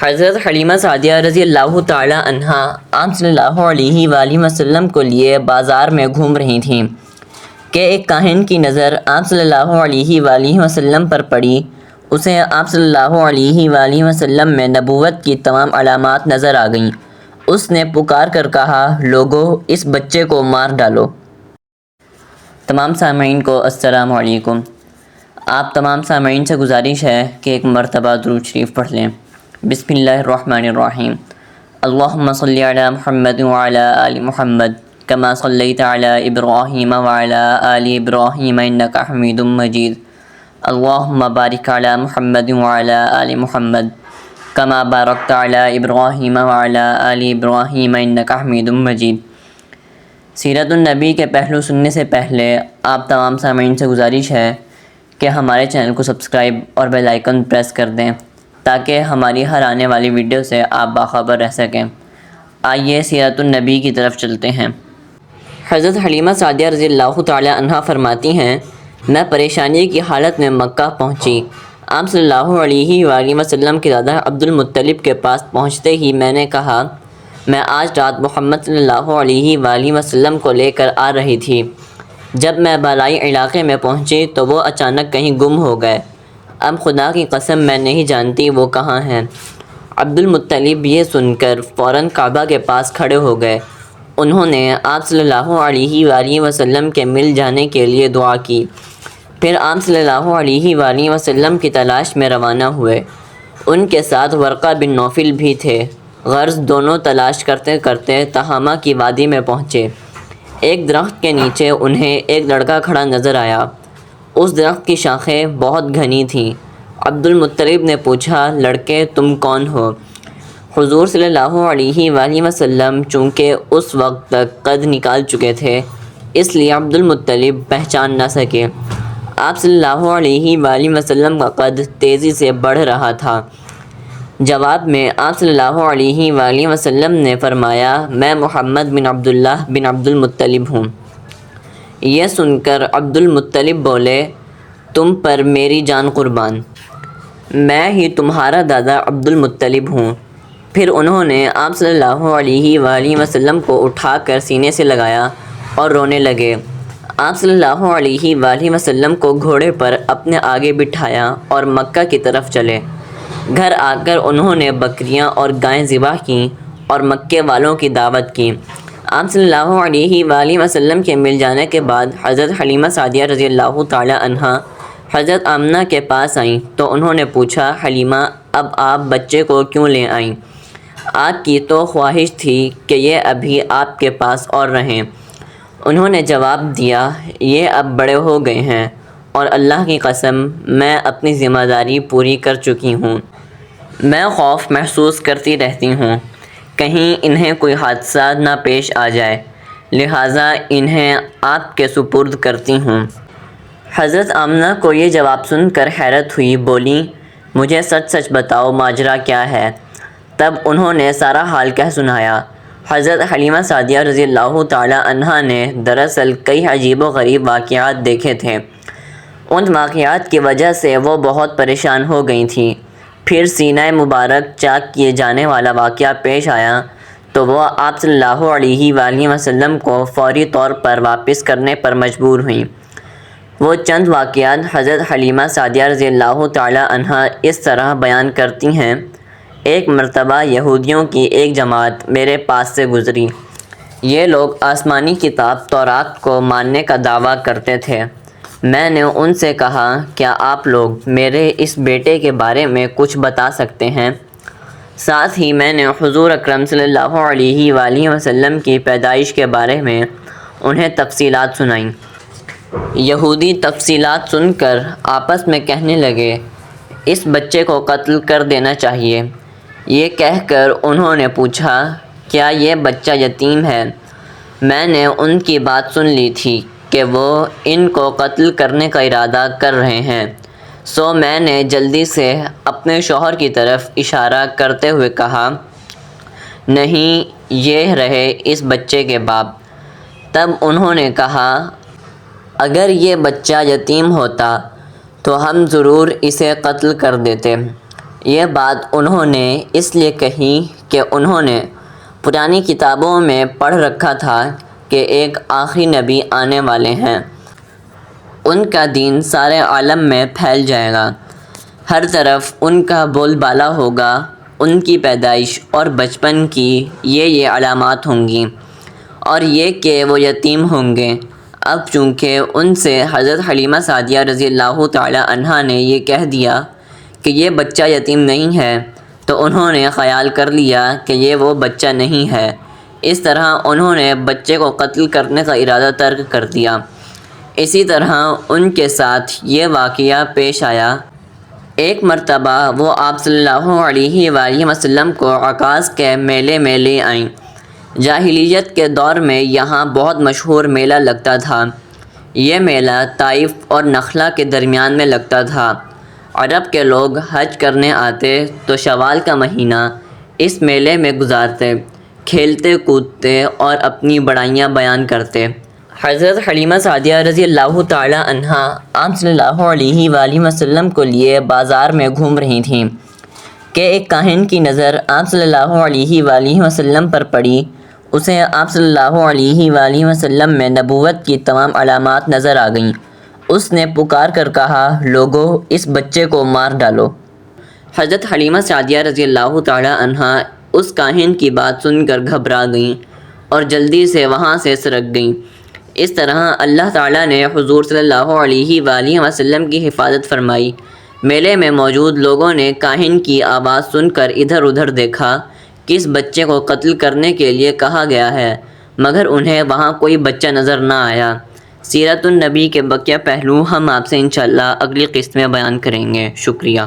حضرت حلیمہ سعدیہ رضی اللہ تعالیٰ عنہا آپ صلی اللہ علیہ وآلہ وسلم کو لیے بازار میں گھوم رہی تھیں کہ ایک کاہن کی نظر آپ صلی اللہ علیہ وآلہ وسلم پر پڑی۔ اسے آپ صلی اللہ علیہ وآلہ وسلم میں نبوت کی تمام علامات نظر آ گئیں۔ اس نے پکار کر کہا، لوگو اس بچے کو مار ڈالو۔ تمام سامعین کو السلام علیکم۔ آپ تمام سامعین سے گزارش ہے کہ ایک مرتبہ درود شریف پڑھ لیں۔ بسم اللہ الرحمن الرحیم۔ اللہم صلی علی محمد وعلی آل محمد کما صلیت علی ابراہیم وعلی آل ابراہیم انکا حمید مجید۔ اللہم بارک علی محمد وعلی آل محمد کما بارکت علی ابراہیم وعلی آل ابراہیم انکا حمید مجید۔ سیرت النبی کے پہلو سننے سے پہلے آپ تمام سامعین سے گزارش ہے کہ ہمارے چینل کو سبسکرائب اور بیل آئیکن پریس کر دیں تاکہ ہماری ہر آنے والی ویڈیو سے آپ باخبر رہ سکیں۔ آئیے سیرت النبی کی طرف چلتے ہیں۔ حضرت حلیمہ سعدیہ رضی اللہ تعالی عنہا فرماتی ہیں، میں پریشانی کی حالت میں مکہ پہنچی۔ آپ صلی اللہ علیہ وآلہ وسلم کے دادا عبد المطلب کے پاس پہنچتے ہی میں نے کہا، میں آج رات محمد صلی اللہ علیہ وآلہ وسلم کو لے کر آ رہی تھی۔ جب میں بالائی علاقے میں پہنچی تو وہ اچانک کہیں گم ہو گئے۔ اب خدا کی قسم میں نہیں جانتی وہ کہاں ہیں۔ عبد المطلب یہ سن کر فوراً کعبہ کے پاس کھڑے ہو گئے۔ انہوں نے آپ صلی اللہ علیہ وآلہ وسلم کے مل جانے کے لیے دعا کی۔ پھر آپ صلی اللہ علیہ وآلہ وسلم کی تلاش میں روانہ ہوئے۔ ان کے ساتھ ورقہ بن نوفل بھی تھے۔ غرض دونوں تلاش کرتے کرتے تہامہ کی وادی میں پہنچے۔ ایک درخت کے نیچے انہیں ایک لڑکا کھڑا نظر آیا۔ اس درخت کی شاخیں بہت گھنی تھیں۔ عبد المطلب نے پوچھا، لڑکے تم کون ہو؟ حضور صلی اللہ علیہ وآلہ وسلم چونکہ اس وقت تک قد نکال چکے تھے، اس لیے عبد المطلب پہچان نہ سکے۔ آپ صلی اللہ علیہ وآلہ وسلم کا قد تیزی سے بڑھ رہا تھا۔ جواب میں آپ صلی اللہ علیہ وآلہ وسلم نے فرمایا، میں محمد بن عبداللہ بن عبد المطلب ہوں۔ یہ سن کر عبد المطلب بولے، تم پر میری جان قربان، میں ہی تمہارا دادا عبد المطلب ہوں۔ پھر انہوں نے آپ صلی اللہ علیہ وآلہ وسلم کو اٹھا کر سینے سے لگایا اور رونے لگے۔ آپ صلی اللہ علیہ وآلہ وسلم کو گھوڑے پر اپنے آگے بٹھایا اور مکہ کی طرف چلے۔ گھر آ کر انہوں نے بکریاں اور گائیں ذبح کیں اور مکے والوں کی دعوت کی۔ آپ صلی اللہ علیہ وآلہ وسلم کے مل جانے کے بعد حضرت حلیمہ سعدیہ رضی اللہ تعالی عنہا حضرت آمنہ کے پاس آئیں تو انہوں نے پوچھا، حلیمہ اب آپ بچے کو کیوں لے آئیں؟ آپ کی تو خواہش تھی کہ یہ ابھی آپ کے پاس اور رہیں۔ انہوں نے جواب دیا، یہ اب بڑے ہو گئے ہیں اور اللہ کی قسم میں اپنی ذمہ داری پوری کر چکی ہوں۔ میں خوف محسوس کرتی رہتی ہوں کہیں انہیں کوئی حادثہ نہ پیش آ جائے، لہٰذا انہیں آپ کے سپرد کرتی ہوں۔ حضرت آمنہ کو یہ جواب سن کر حیرت ہوئی، بولیں، مجھے سچ سچ بتاؤ ماجرا کیا ہے؟ تب انہوں نے سارا حال کہہ سنایا۔ حضرت حلیمہ سعدیہ رضی اللہ تعالی عنہا نے دراصل کئی عجیب و غریب واقعات دیکھے تھے۔ ان واقعات کی وجہ سے وہ بہت پریشان ہو گئی تھیں۔ پھر سینہ مبارک چاک کیے جانے والا واقعہ پیش آیا تو وہ آپ صلی اللہ علیہ وآلہ وسلم کو فوری طور پر واپس کرنے پر مجبور ہوئیں۔ وہ چند واقعات حضرت حلیمہ سعدیہ رضی اللہ تعالی عنہا اس طرح بیان کرتی ہیں، ایک مرتبہ یہودیوں کی ایک جماعت میرے پاس سے گزری۔ یہ لوگ آسمانی کتاب تورات کو ماننے کا دعویٰ کرتے تھے۔ میں نے ان سے کہا، کیا آپ لوگ میرے اس بیٹے کے بارے میں کچھ بتا سکتے ہیں؟ ساتھ ہی میں نے حضور اکرم صلی اللہ علیہ وآلہ وسلم کی پیدائش کے بارے میں انہیں تفصیلات سنائیں۔ یہودی تفصیلات سن کر آپس میں کہنے لگے، اس بچے کو قتل کر دینا چاہیے۔ یہ کہہ کر انہوں نے پوچھا، کیا یہ بچہ یتیم ہے؟ میں نے ان کی بات سن لی تھی کہ وہ ان کو قتل کرنے کا ارادہ کر رہے ہیں، سو میں نے جلدی سے اپنے شوہر کی طرف اشارہ کرتے ہوئے کہا، نہیں، یہ رہے اس بچے کے باپ۔ تب انہوں نے کہا، اگر یہ بچہ یتیم ہوتا تو ہم ضرور اسے قتل کر دیتے۔ یہ بات انہوں نے اس لیے کہی کہ انہوں نے پرانی کتابوں میں پڑھ رکھا تھا کہ ایک آخری نبی آنے والے ہیں، ان کا دین سارے عالم میں پھیل جائے گا، ہر طرف ان کا بول بالا ہوگا، ان کی پیدائش اور بچپن کی یہ علامات ہوں گی، اور یہ کہ وہ یتیم ہوں گے۔ اب چونکہ ان سے حضرت حلیمہ سعدیہ رضی اللہ تعالی عنہا نے یہ کہہ دیا کہ یہ بچہ یتیم نہیں ہے، تو انہوں نے خیال کر لیا کہ یہ وہ بچہ نہیں ہے۔ اس طرح انہوں نے بچے کو قتل کرنے کا ارادہ ترک کر دیا۔ اسی طرح ان کے ساتھ یہ واقعہ پیش آیا۔ ایک مرتبہ وہ آپ صلی اللہ علیہ وآلہ وسلم کو عکاظ کے میلے میں لے آئیں۔ جاہلیت کے دور میں یہاں بہت مشہور میلہ لگتا تھا۔ یہ میلہ طائف اور نخلا کے درمیان میں لگتا تھا۔ عرب کے لوگ حج کرنے آتے تو شوال کا مہینہ اس میلے میں گزارتے، کھیلتے کودتے اور اپنی بڑائیاں بیان کرتے۔ حضرت حلیمہ سعدیہ رضی اللہ تعالی عنہا آپ صلی اللہ علیہ وآلہ وسلم کو لیے بازار میں گھوم رہی تھیں کہ ایک کاہن کی نظر آپ صلی اللہ علیہ وآلہ وسلم پر پڑی۔ اسے آپ صلی اللہ علیہ وآلہ وسلم میں نبوت کی تمام علامات نظر آ گئیں۔ اس نے پکار کر کہا، لوگو اس بچے کو مار ڈالو۔ حضرت حلیمہ سعدیہ رضی اللہ تعالی عنہا اس کاہن کی بات سن کر گھبرا گئیں اور جلدی سے وہاں سے سرک گئیں۔ اس طرح اللہ تعالیٰ نے حضور صلی اللہ علیہ وآلہ وسلم کی حفاظت فرمائی۔ میلے میں موجود لوگوں نے کاہن کی آواز سن کر ادھر ادھر دیکھا کہ اس بچے کو قتل کرنے کے لیے کہا گیا ہے، مگر انہیں وہاں کوئی بچہ نظر نہ آیا۔ سیرت النبی کے بقیہ پہلو ہم آپ سے انشاءاللہ اگلی قسط میں بیان کریں گے۔ شکریہ۔